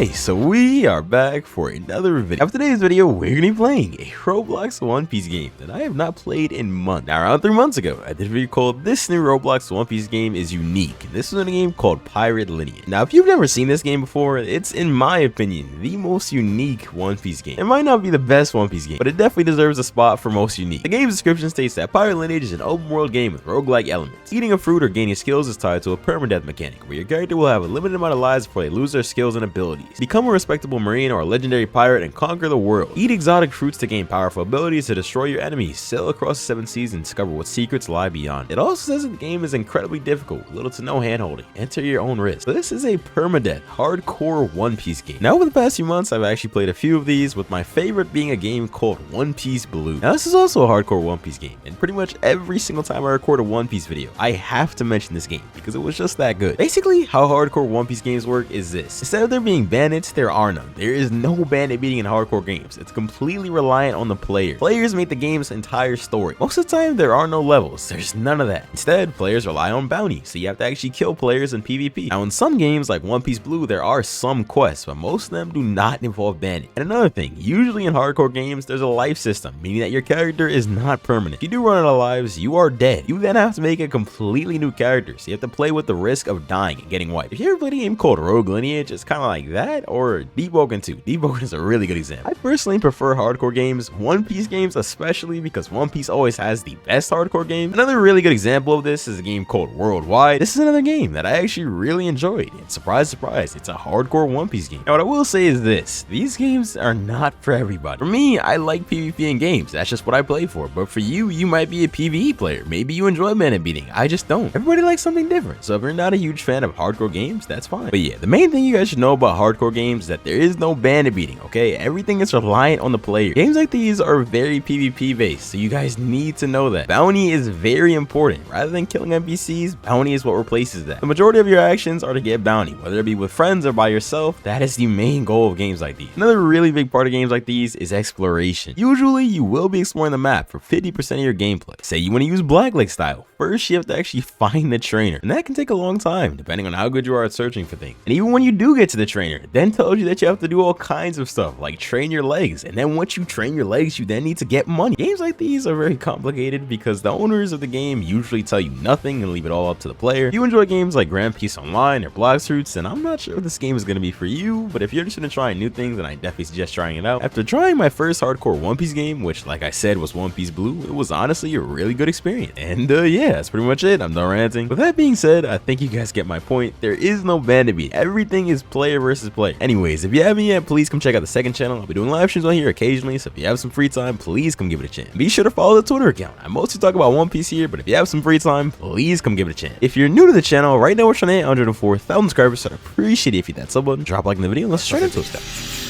Okay, so we are back for another video. After today's video, we're gonna be playing a Roblox One Piece game that I have not played in months. Now, around 3 months ago, I did a video called "This New Roblox One Piece Game is Unique." And this is in a game called Pirate Lineage. Now, if you've never seen this game before, it's, in my opinion, the most unique One Piece game. It might not be the best One Piece game, but it definitely deserves a spot for most unique. The game's description states that Pirate Lineage is an open world game with roguelike elements. Eating a fruit or gaining skills is tied to a permadeath mechanic, where your character will have a limited amount of lives before they lose their skills and abilities. Become a respectable marine or a legendary pirate and conquer the world. Eat exotic fruits to gain powerful abilities to destroy your enemies. Sail across the 7 seas and discover what secrets lie beyond. It also says that the game is incredibly difficult, with little to no handholding. Enter your own risk. So this is a permadeath, hardcore One Piece game. Now, over the past few months, I've actually played a few of these, with my favorite being a game called One Piece Blue. Now, this is also a hardcore One Piece game, and pretty much every single time I record a One Piece video, I have to mention this game because it was just that good. Basically, how hardcore One Piece games work is this. Instead of there being bandits, there are none. There is no bandit beating in hardcore games. It's completely reliant on the player. Players make the game's entire story. Most of the time, there are no levels. There's none of that. Instead, players rely on bounty, so you have to actually kill players in PvP. Now, in some games like One Piece Blue, there are some quests, but most of them do not involve bandit. And another thing, usually in hardcore games, there's a life system, meaning that your character is not permanent. If you do run out of lives, you are dead. You then have to make a completely new character, so you have to play with the risk of dying and getting wiped. If you ever played a game called Rogue Lineage, it's kind of like that, or Deboken 2. Deboken is a really good example. I personally prefer hardcore games, One Piece games especially, because One Piece always has the best hardcore game. Another really good example of this is a game called Worldwide. This is another game that I actually really enjoyed, and surprise, surprise, it's a hardcore One Piece game. Now, what I will say is this: these games are not for everybody. For me, I like PvP in games. That's just what I play for. But for you, you might be a PvE player. Maybe you enjoy bandit beating. I just don't. Everybody likes something different. So if you're not a huge fan of hardcore games, that's fine. But yeah, the main thing you guys should know about hardcore games is that there is no bandit beating, okay? Everything is reliant on the player. Games like these are very PvP based, so you guys need to know that. Bounty is very important. Rather than killing NPCs, bounty is what replaces that. The majority of your actions are to get bounty, whether it be with friends or by yourself. That is the main goal of games like these. Another really big part of games like these is exploration. Usually, you will be exploring the map for 50% of your gameplay. Say you want to use Blackleg style. First, you have to actually find the trainer, and that can take a long time, depending on how good you are at searching for things. And even when you do get to the trainer, it then tells you that you have to do all kinds of stuff, like train your legs, and then once you train your legs, you then need to get money. Games like these are very complicated because the owners of the game usually tell you nothing and leave it all up to the player. If you enjoy games like Grand Peace Online or Blox Fruits, then I'm not sure if this game is going to be for you, but if you're interested in trying new things, then I definitely suggest trying it out. After trying my first hardcore One Piece game, which like I said was One Piece Blue, it was honestly a really good experience. And yeah, that's pretty much it. I'm done ranting. With that being said, I think you guys get my point. There is no bandit beat. Everything is player versus player. Anyways, if you haven't yet, please come check out the second channel. I'll be doing live streams on here occasionally, so if you have some free time, please come give it a chance. Be sure to follow the Twitter account. I mostly talk about One Piece here, but if you have some free time, please come give it a chance. If you're new to the channel, right now we're trying to hit 104,000 subscribers, so I'd appreciate it if you hit that sub button, drop a like in the video, and let's straight into it, guys.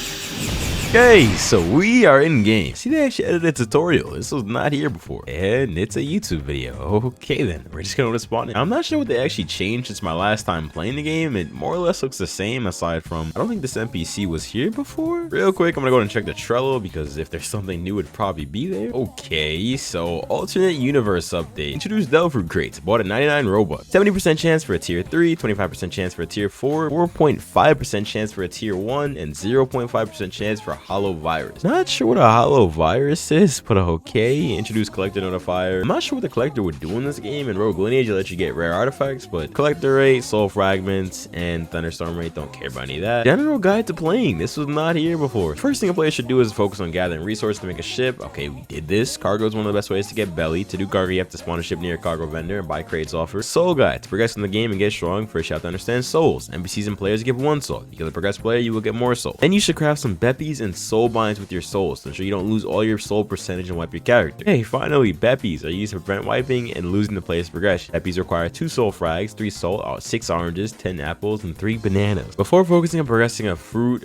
Okay, so we are in game. See, they actually edited a tutorial. This was not here before, and it's a YouTube video. Okay, then we're just gonna spawn in. I'm not sure what they actually changed since my last time playing the game. It more or less looks the same, aside from I don't think this NPC was here before. Real quick, I'm gonna go and check the Trello because if there's something new, it'd probably be there. Okay, so alternate universe update. Introduced Devil Fruit crates. Bought at 99 Robux. 70% chance for a tier 3, 25% chance for a tier 4, 4.5% chance for a tier 1, and 0.5% chance for hollow virus. Not sure what a hollow virus is, but okay. Introduce collector notifier. I'm not sure what the collector would do in this game. In Rogue Lineage, it lets you get rare artifacts, but collector rate, soul fragments, and thunderstorm rate, don't care about any of that. General guide to playing. This was not here before. First thing a player should do is focus on gathering resources to make a ship. Okay, we did this. Cargo is one of the best ways to get belly. To do cargo, you have to spawn a ship near a cargo vendor and buy crates offers. Soul guide. To progress in the game and get strong, first you have to understand souls. NPCs and players give 1 soul. If you kill the progressed player, you will get more souls. Then you should craft some Beppies and soul binds with your souls to ensure you don't lose all your soul percentage and wipe your character. Hey, finally, Beppies are used to prevent wiping and losing the player's progression. Beppies require 2 soul frags, 3 soul, 6 oranges, 10 apples, and 3 bananas. Before focusing on progressing a fruit,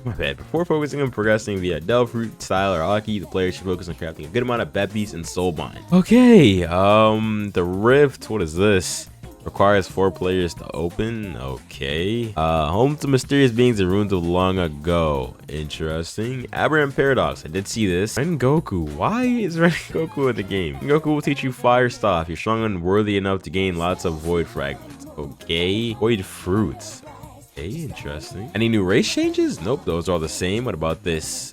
before focusing on progressing via Devil Fruit style or Aki, the player should focus on crafting a good amount of Beppies and soul bind. Okay, the Rift, what is this? Requires 4 players to open. Okay. Home to mysterious beings and ruins of long ago. Interesting. Aberrant paradox. I did see this. Rengoku. Why is Rengoku in the game? Rengoku will teach you fire stuff. You're strong and worthy enough to gain lots of void fragments. Okay. Void fruits. Okay, interesting. Any new race changes? Nope, those are all the same. What about this?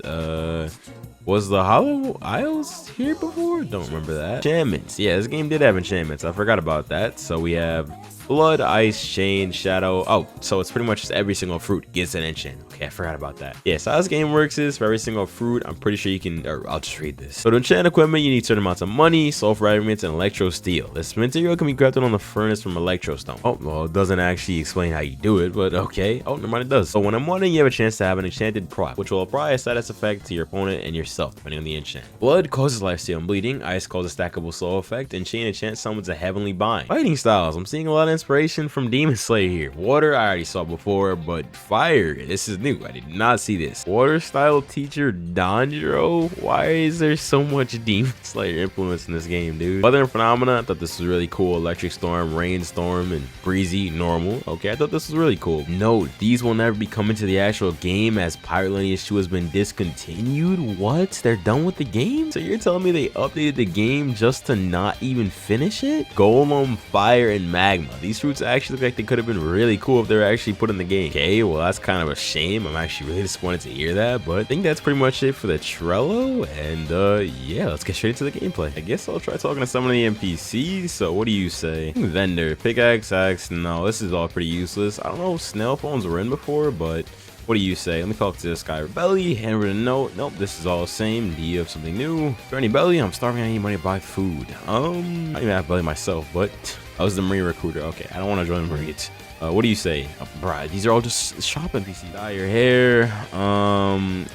Was the Hollow Isles here before? Don't remember that. Enchantments. Yeah, this game did have enchantments. I forgot about that. So we have Blood, Ice, Chain, Shadow. Oh, so it's pretty much just every single fruit gets an enchant. Okay, I forgot about that. Yeah, so how this game works is for every single fruit, I'm pretty sure you can, or I'll just read this. So to enchant equipment, you need certain amounts of money, soul fragments, and electro steel. This material can be crafted on the furnace from electro stone. Oh, well, it doesn't actually explain how you do it, but okay. Oh, never mind, it does. So when I'm wanting, you have a chance to have an enchanted proc, which will apply a status effect to your opponent and yourself, depending on the enchant. Blood causes lifesteal and bleeding. Ice causes stackable soul effect, and chain enchant summons a heavenly bind. Fighting styles. I'm seeing a lot of inspiration from Demon Slayer here. Water, I already saw before, but fire, this is new. I did not see this. Water style teacher Danjiro. Why is there so much Demon Slayer influence in this game, dude? Weather and phenomena. I thought this was really cool. Electric storm, rainstorm, and breezy normal. Okay, I thought this was really cool. Note, these will never be coming to the actual game as Pirate Lineage 2 has been discontinued. What? They're done with the game? So you're telling me they updated the game just to not even finish it? Golem, fire, and magma. These fruits actually look like they could have been really cool if they were actually put in the game. Okay, well, that's kind of a shame. I'm actually really disappointed to hear that, but I think that's pretty much it for the Trello. And yeah, let's get straight into the gameplay. I guess I'll try talking to some of the NPCs. So what do you say? Vendor, pickaxe, axe. No, this is all pretty useless. I don't know if snail phones were in before, but what do you say? Let me talk to this guy. Belly, handwritten note. Nope, this is all the same. Do you have something new? Bernie Belly, I'm starving. I need money to buy food. I don't even have Belly myself, but I was the Marine recruiter. Okay, I don't want to join the Marines. What do you say? Bruh, these are all just shopping PCs. Dye your hair.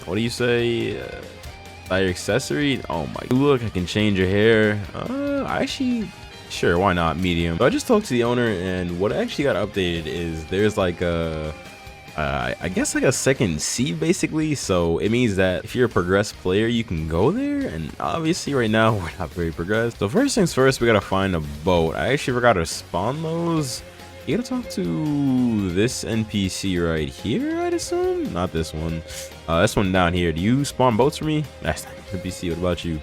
What do you say? Dye your accessory. Oh my, look, I can change your hair. Actually, sure, why not? Medium. So I just talked to the owner, and what actually got updated is there's like a I guess like a second seed basically. So it means that if you're a progressed player, you can go there, and obviously right now we're not very progressed. So first things first, we gotta find a boat. I actually forgot to spawn those. You gotta talk to this NPC right here, I'd assume. Not this one. This one down here. Do you spawn boats for me? That's not NPC. What about you?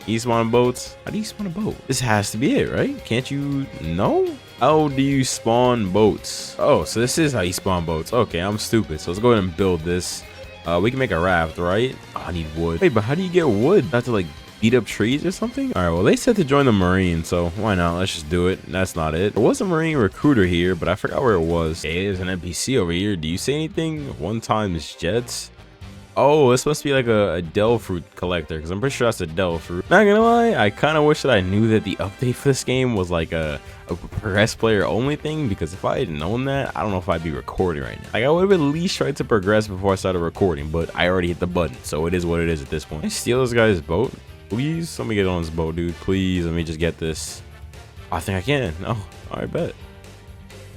You spawn boats? How do you spawn a boat? This has to be it, right? Can't you? No? How do you spawn boats? Oh, so this is how you spawn boats. Okay, I'm stupid. So let's go ahead and build this. We can make a raft, right? Oh, I need wood. Wait, but how do you get wood? Not to like beat up trees or something? All right, well, they said to join the Marine, so why not? Let's just do it. That's not it. There was a Marine recruiter here, but I forgot where it was. Hey, there's an NPC over here. Do you say anything? One times jets. Oh, this must be like a Del fruit collector, because I'm pretty sure that's a Del fruit. Not gonna lie, I kind of wish that I knew that the update for this game was like a progress player only thing, because if I had known that, I don't know if I'd be recording right now. Like, I would have at least tried to progress before I started recording, but I already hit the button, so it is what it is at this point. Can I steal this guy's boat? Please, let me get on this boat, dude. Please, let me just get this. I think I can. Oh, all right, bet.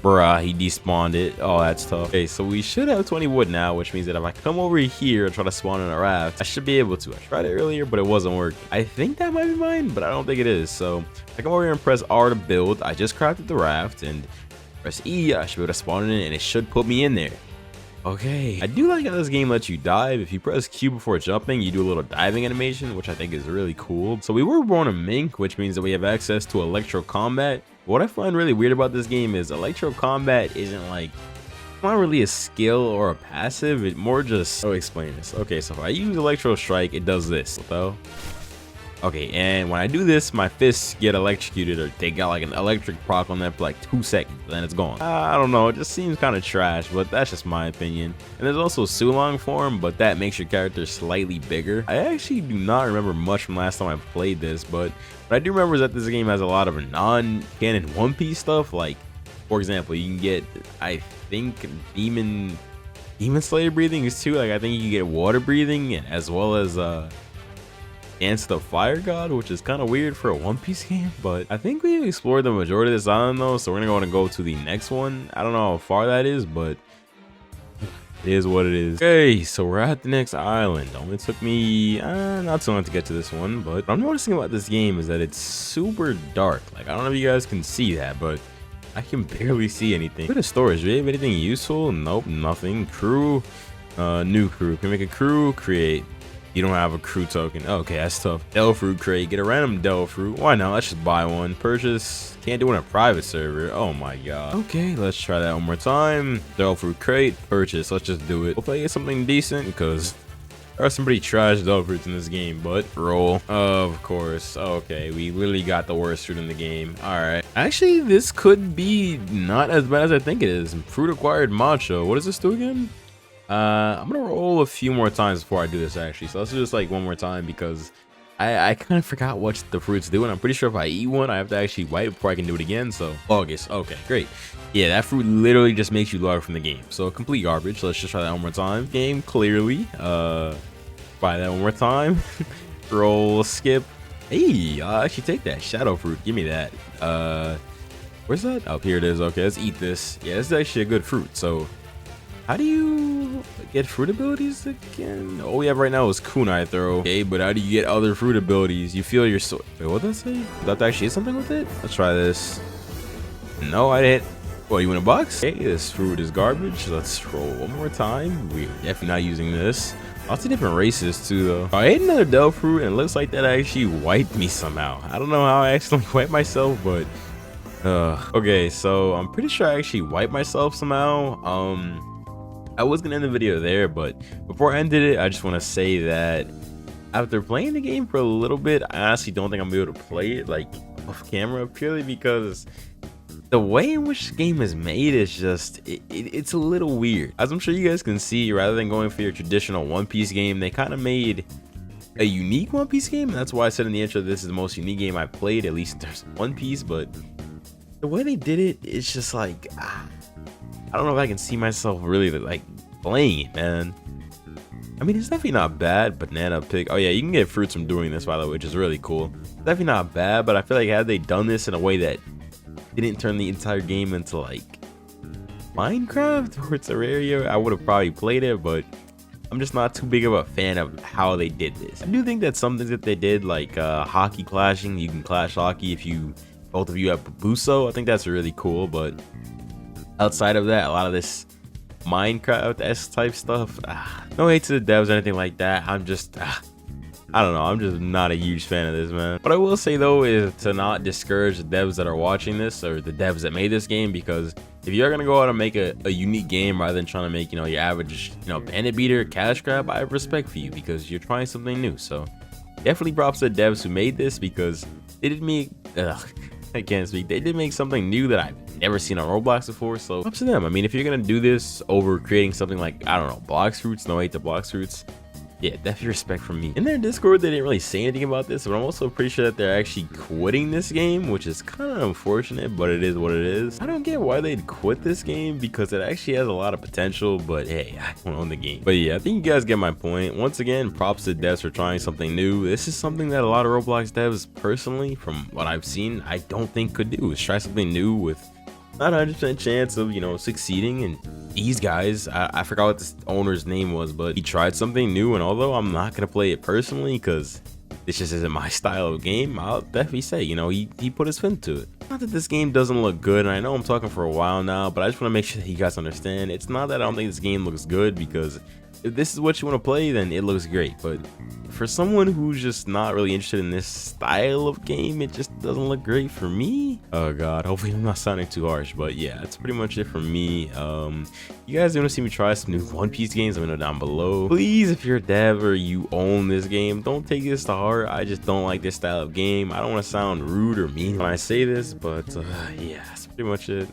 Bruh, he despawned it. Oh, that's tough. Okay, so we should have 20 wood now, which means that if I come over here and try to spawn in a raft, I should be able to. I tried it earlier, but it wasn't working. I think that might be mine, but I don't think it is. So I come over here and press R to build. I just crafted the raft, and press E. I should be able to spawn it in, and it should put me in there. Okay, I do like how this game lets you dive. If you press Q before jumping, you do a little diving animation, which I think is really cool. So we were born a mink, which means that we have access to Electro Combat. What I find really weird about this game is Electro Combat isn't like, not really a skill or a passive. It more just, I'll explain this. Okay, so if I use Electro Strike, it does this though. Okay, and when I do this, my fists get electrocuted, or they got like an electric proc on that for like 2 seconds, then it's gone. I don't know, it just seems kind of trash, but that's just my opinion. And there's also Sulong form, but that makes your character slightly bigger. I actually do not remember much from last time I played this, but what I do remember is that this game has a lot of non-canon One Piece stuff. Like, for example, you can get, I think, Demon Slayer breathing is too. Like, I think you can get water breathing, as well as Dance the Fire God, which is kind of weird for a One Piece game, but I think we've explored the majority of this island though, so we're gonna want to go to the next one. I don't know how far that is, but it is what it is. Okay, so we're at the next island. Only took me not so long to get to this one, but what I'm noticing about this game is that it's super dark. Like, I don't know if you guys can see that, but I can barely see anything. Bit of storage. Do you have anything useful? Nope, nothing. Crew, new crew. Can we make a crew? Create. You don't have a crew token. Okay, that's tough. Devil fruit crate. Get a random devil fruit. Why not? Let's just buy one. Purchase. Can't do it on a private server. Oh my god. Okay, let's try that one more time. Devil fruit crate. Purchase. Let's just do it. Hopefully I get something decent because there are some pretty trash devil fruits in this game. But roll. Of course. Okay, we literally got the worst fruit in the game. All right. Actually, this could be not as bad as I think it is. Fruit acquired macho. What does this do again? I'm gonna roll a few more times before I do this actually, so let's do this like one more time because I kind of forgot what the fruits do, and I'm pretty sure if I eat one I have to actually wipe it before I can do it again. So August. Okay, great. Yeah, that fruit literally just makes you log from the game, so complete garbage. Let's just try that one more time. Game clearly buy that one more time. Roll, skip. Hey, I'll actually take that shadow fruit. Give me that. Where's that? Oh, here it is. Okay, let's eat this. Yeah, this is actually a good fruit. So how do you get fruit abilities again? All we have right now is kunai throw. Okay, but how do you get other fruit abilities? You feel your sword. Wait, what did that say? That actually is something with it? Let's try this. No, I didn't. What, you want a box? Okay, this fruit is garbage. Let's roll one more time. We're definitely not using this. Lots of different races too, though. I ate another devil fruit, and it looks like that actually wiped me somehow. I don't know how I accidentally wiped myself, but okay, so I'm pretty sure I actually wiped myself somehow. I was gonna end the video there, but before I ended it, I just want to say that after playing the game for a little bit, I honestly don't think I'm gonna be able to play it like off camera, purely because the way in which the game is made is just it's a little weird. As I'm sure you guys can see, rather than going for your traditional One Piece game, they kind of made a unique One Piece game. And that's why I said in the intro this is the most unique game I played, at least in terms of One Piece. But the way they did it, it's just like I don't know if I can see myself really like playing it, man. I mean, it's definitely not bad. Banana pig. Oh yeah, you can get fruits from doing this, by the way, which is really cool. It's definitely not bad, but I feel like had they done this in a way that didn't turn the entire game into like Minecraft or Terraria, I would have probably played it, but I'm just not too big of a fan of how they did this. I do think that some things that they did, like hockey clashing, you can clash hockey if both of you have Buso. I think that's really cool, but outside of that, a lot of this Minecraft-esque type stuff, no hate to the devs or anything like that. I'm just I don't know, I'm just not a huge fan of this, man. What I will say though is to not discourage the devs that are watching this, or the devs that made this game, because if you're gonna go out and make a unique game rather than trying to make, your average, bandit beater, cash grab, I have respect for you because you're trying something new. So definitely props to the devs who made this, because they did make I can't speak. They did make something new that I've never seen on Roblox before, so up to them. I mean, if you're gonna do this over creating something like, I don't know, Blox Fruits, no hate to Blox Fruits, yeah, definitely respect from me. In their Discord, they didn't really say anything about this, but I'm also pretty sure that they're actually quitting this game, which is kind of unfortunate, but it is what it is. I don't get why they'd quit this game, because it actually has a lot of potential, but hey, I don't own the game. But yeah, I think you guys get my point. Once again, props to devs for trying something new. This is something that a lot of Roblox devs, personally, from what I've seen, I don't think could do, is try something new with not 100% chance of, succeeding. And these guys, I forgot what this owner's name was, but he tried something new, and although I'm not gonna play it personally because this just isn't my style of game, I'll definitely say, he put his fin to it. Not that this game doesn't look good, and I know I'm talking for a while now, but I just want to make sure that you guys understand, it's not that I don't think this game looks good, because if this is what you want to play, then it looks great. But for someone who's just not really interested in this style of game, it just doesn't look great for me. Oh god, hopefully I'm not sounding too harsh, but yeah, that's pretty much it for me. You guys want to see me try some new One Piece games, let me know down below. Please, if you're a dev or you own this game, don't take this to heart. I just don't like this style of game. I don't want to sound rude or mean when I say this, but yeah, that's pretty much it.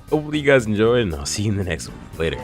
Hopefully you guys enjoyed, and I'll see you in the next one. Later.